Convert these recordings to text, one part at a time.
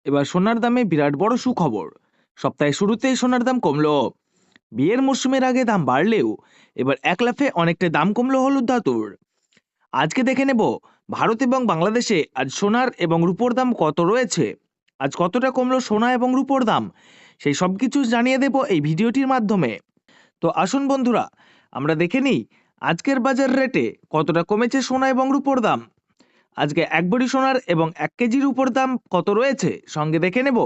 এবার সোনার দামে বিরাট বড় সুখবর। সপ্তাহের শুরুতেই সোনার দাম কমলো। বিয়ের মরশুমের আগে দাম বাড়লেও এবার এক লাফে অনেকটা দাম কমলো হলুদ ধাতুর। আজকে দেখে নেব ভারত এবং বাংলাদেশে আজ সোনার এবং রূপোর দাম কত রয়েছে, আজ কতটা কমলো সোনা এবং রূপোর দাম, সেই সব কিছু জানিয়ে দেব এই ভিডিওটির মাধ্যমে। তো আসুন বন্ধুরা, আমরা দেখে নিই আজকের বাজার রেটে কতটা কমেছে সোনা এবং রূপোর দাম। আজকে এক ভরি সোনার এবং 1 কেজির উপর দাম কত রয়েছে, সঙ্গে দেখে নেব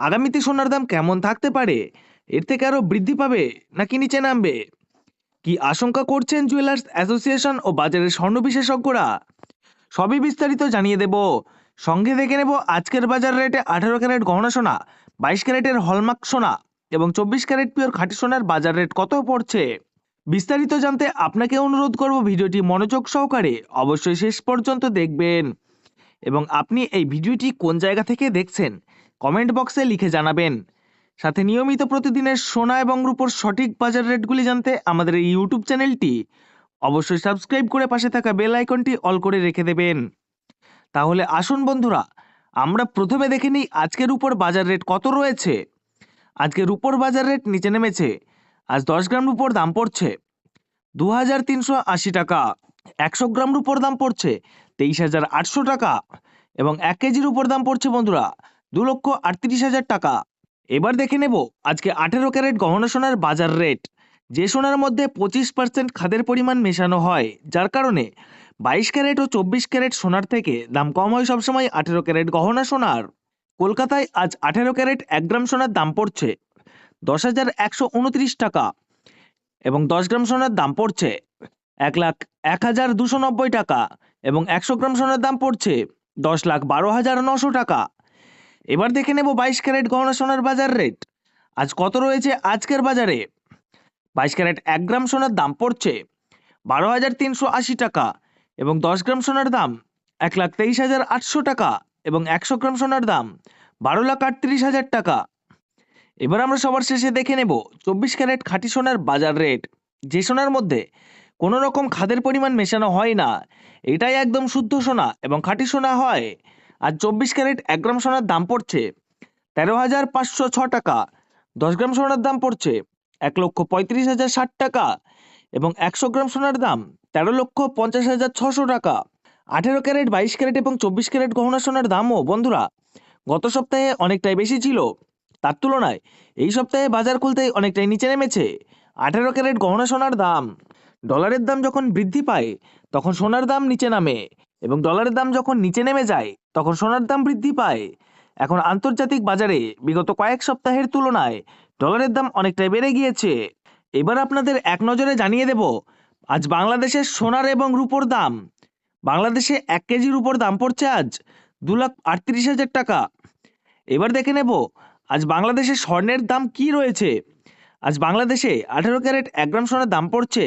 আগামীতে সোনার দাম কেমন থাকতে পারে, এর থেকে আরো বৃদ্ধি পাবে নাকি নিচে নামবে, কি আশঙ্কা করছেন জুয়েলার্স অ্যাসোসিয়েশন ও বাজারের স্বর্ণ বিশেষজ্ঞরা, সবই বিস্তারিত জানিয়ে দেব। সঙ্গে দেখে নেব আজকের বাজার রেটে 18 ক্যারেট গহনা সোনা, 22 ক্যারেটের হলমার্ক সোনা এবং 24 ক্যারেট পিওর খাঁটি সোনার বাজার রেট কত পড়ছে। বিস্তারিত জানতে আপনাকে অনুরোধ করব ভিডিওটি মনোযোগ সহকারে অবশ্যই শেষ পর্যন্ত দেখবেন এবং আপনি এই ভিডিওটি কোন জায়গা থেকে দেখছেন কমেন্ট বক্সে লিখে জানাবেন। সাথে নিয়মিত প্রতিদিনের সোনা এবং রূপোর সঠিক বাজার রেটগুলি জানতে আমাদের এই ইউটিউব চ্যানেলটি অবশ্যই সাবস্ক্রাইব করে পাশে থাকা বেল আইকনটি অল করে রেখে দেবেন। তাহলে আসুন বন্ধুরা, আমরা প্রথমে দেখে নিই আজকের উপর বাজার রেট কত রয়েছে। আজকের উপর বাজার রেট নিচে নেমেছে। আজ 10 গ্রাম রূপোর দাম পড়ছে 2380 টাকা, 100 গ্রাম রূপোর দাম পড়ছে 23,800 টাকা এবং 1 কেজির উপর দাম পড়ছে বন্ধুরা 2,38,000 টাকা। এবার দেখে নেব আজকে 18 ক্যারেট গহনা সোনার বাজার রেট। যে সোনার মধ্যে 25% খাদের পরিমাণ মেশানো হয়, যার কারণে 22 ক্যারেট ও 24 ক্যারেট সোনার থেকে দাম কম হয় সবসময় 18 ক্যারেট গহনা সোনার। কলকাতায় আজ 18 ক্যারেট 1 গ্রাম সোনার দাম পড়ছে 10,129 টাকা এবং 10 গ্রাম সোনার দাম পড়ছে 1,01,290 টাকা এবং 100 গ্রাম সোনার দাম পড়ছে 10,12,900 টাকা। এবার দেখে নেব 22 ক্যারেট গহনা সোনার বাজার রেট আজ কত রয়েছে আজকের বাজারে। 22 ক্যারেট 1 গ্রাম সোনার দাম পড়ছে 12,380 টাকা এবং 10 গ্রাম সোনার দাম 1,23,800 টাকা এবং 100 গ্রাম সোনার দাম 12,38,000 টাকা। এবার আমরা সবার শেষে দেখে নেব 24 ক্যারেট খাঁটি সোনার বাজার রেট। যে সোনার মধ্যে কোনো রকম খাদের পরিমাণ মেশানো হয় না, এটাই একদম শুদ্ধ সোনা এবং খাঁটি সোনা হয়। আর 24 ক্যারেট 1 গ্রাম সোনার দাম পড়ছে 13,506 টাকা, 10 গ্রাম সোনার দাম পড়ছে 1,35,060 টাকা এবং 100 গ্রাম সোনার দাম 13,50,600 টাকা। 18 ক্যারেট 22 ক্যারেট এবং 24 ক্যারেট গহনা সোনার দামও বন্ধুরা গত সপ্তাহে অনেকটাই বেশি ছিল, তার তুলনায় এই সপ্তাহে বাজার খুলতেই অনেকটাই নিচে নেমেছে 18 ক্যারেট গহনা সোনার দাম। ডলারের দাম যখন বৃদ্ধি পায় তখন সোনার দাম নিচে নামে এবং ডলারের দাম যখন নিচে নেমে যায় তখন সোনার দাম বৃদ্ধি পায়। এখন আন্তর্জাতিক বাজারে বিগত কয়েক সপ্তাহের তুলনায় ডলারের দাম অনেকটাই বেড়ে গিয়েছে। এবার আপনাদের এক নজরে জানিয়ে দেব আজ বাংলাদেশের সোনার এবং রূপোর দাম। বাংলাদেশে 1 কেজির উপর দাম পড়ছে আজ 2,38,000 টাকা। এবার দেখে নেব আজ বাংলাদেশে স্বর্ণের দাম কি রয়েছে। আজ বাংলাদেশে 18 ক্যারেট 1 গ্রাম সোনার দাম পড়ছে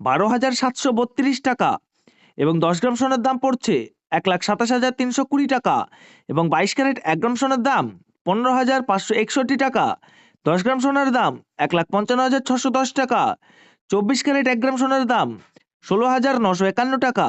12,732 টাকা এবং 10 গ্রাম সোনার দাম পড়ছে 1,27,320 টাকা এবং 22 ক্যারেট 1 গ্রাম সোনার দাম 15,561 টাকা, 10 গ্রাম সোনার দাম 1,55,610 টাকা, 24 ক্যারেট 1 গ্রাম সোনার দাম 16,951 টাকা